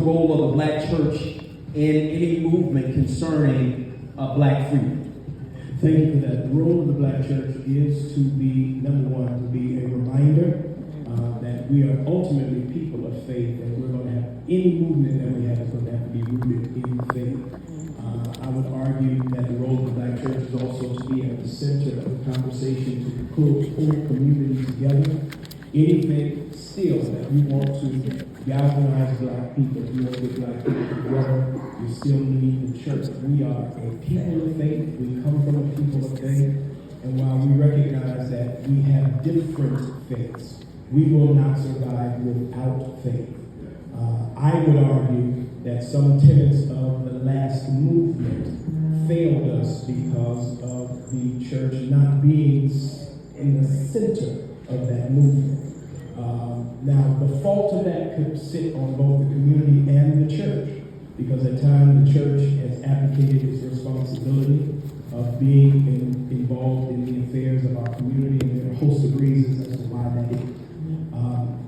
role of the black church in any movement concerning black freedom? Thank you for that. The role of the black church is to be, number one, to be a reminder that we are ultimately people of faith, and we're going to have any movement that we have is going to have to be rooted in faith. I would argue that the role of the black church is also to be at the center of the conversation, to pull community together. Anything still that we want to galvanize black people, we want to get black people together, we still need the church. We are a people of faith. We come from a people of faith. And while we recognize that we have different faiths, we will not survive without faith. I would argue that some tenets of the last movement failed us because of the church not being in the center of that movement. Now, the fault of that could sit on both the community and the church, because at times the church has abdicated its responsibility of being involved in the affairs of our community, and there are a host of reasons as to why that is.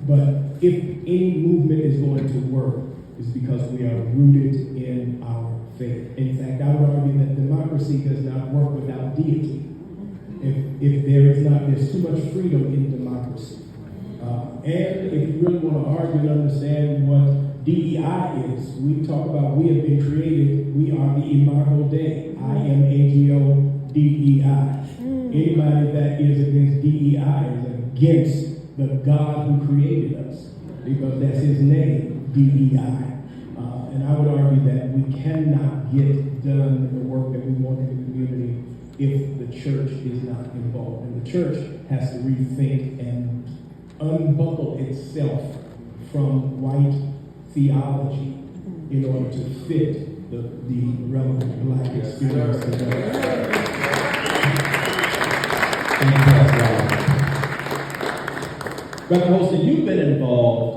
But if any movement is going to work, it's because we are rooted in our faith. In fact, I would argue that democracy does not work without deity. If there's too much freedom in democracy. And if you really want to argue and understand what DEI is, we talk about we have been created, we are the Imago Dei, IMAGO-DEI. Anybody that is against DEI is against the God who created us, because that's his name, DEI. And I would argue that we cannot get done the work that we want in the community if the church is not involved. And the church has to rethink and unbuckle itself from white theology in order to fit the relevant black experience. Dr. Holston, you've been involved